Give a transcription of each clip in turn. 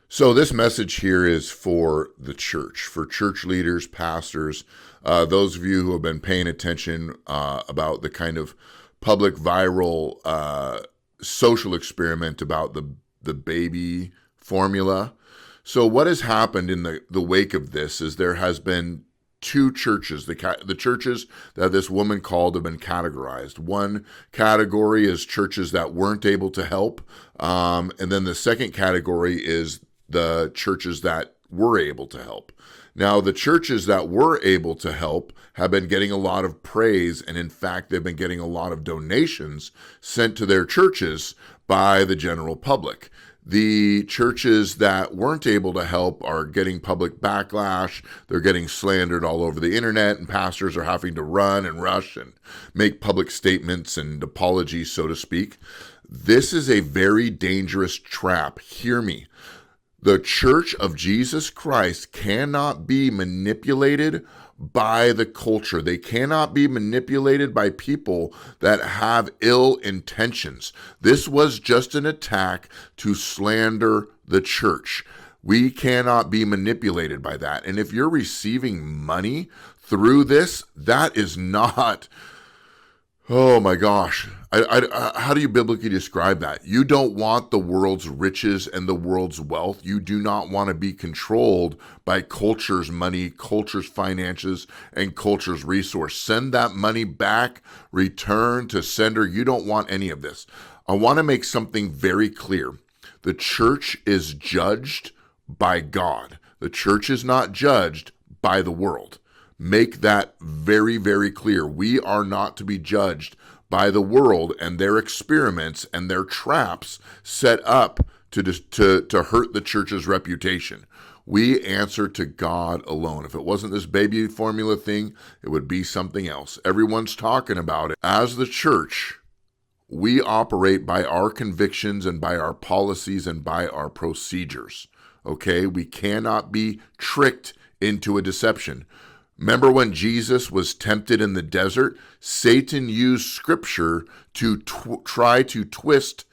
So this message here is for the church, for church leaders, pastors, those of you who have been paying attention about the kind of public viral social experiment about the baby formula. So what has happened in the wake of this is there has been two churches. The churches that this woman called have been categorized. One category is churches that weren't able to help, and then the second category is the churches that were able to help. Now, the churches that were able to help have been getting a lot of praise, and in fact, they've been getting a lot of donations sent to their churches by the general public. The churches that weren't able to help are getting public backlash. They're getting slandered all over the internet, and pastors are having to run and rush and make public statements and apologies, so to speak. This is a very dangerous trap. Hear me. The Church of Jesus Christ cannot be manipulated by the culture. They cannot be manipulated by people that have ill intentions. This was just an attack to slander the church. We cannot be manipulated by that. And if you're receiving money through this, that is not... Oh my gosh. How do you biblically describe that? You don't want the world's riches and the world's wealth. You do not want to be controlled by culture's money, culture's finances, and culture's resource. Send that money back, return to sender. You don't want any of this. I want to make something very clear. The church is judged by God. The church is not judged by the world. Make that very, very clear. We are not to be judged by the world and their experiments and their traps set up to hurt the church's reputation. We answer to God alone. If it wasn't this baby formula thing, it would be something else. Everyone's talking about it. As the church, we operate by our convictions and by our policies and by our procedures. Okay? We cannot be tricked into a deception. Remember when Jesus was tempted in the desert? Satan used scripture to try to twist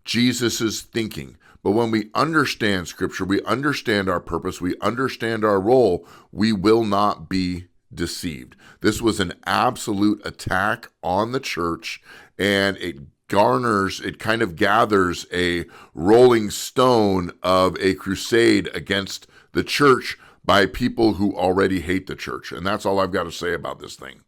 Jesus's thinking. But when we understand scripture, we understand our purpose, we understand our role, we will not be deceived. This was an absolute attack on the church, and it kind of gathers a rolling stone of a crusade against the church by people who already hate the church. And that's all I've got to say about this thing.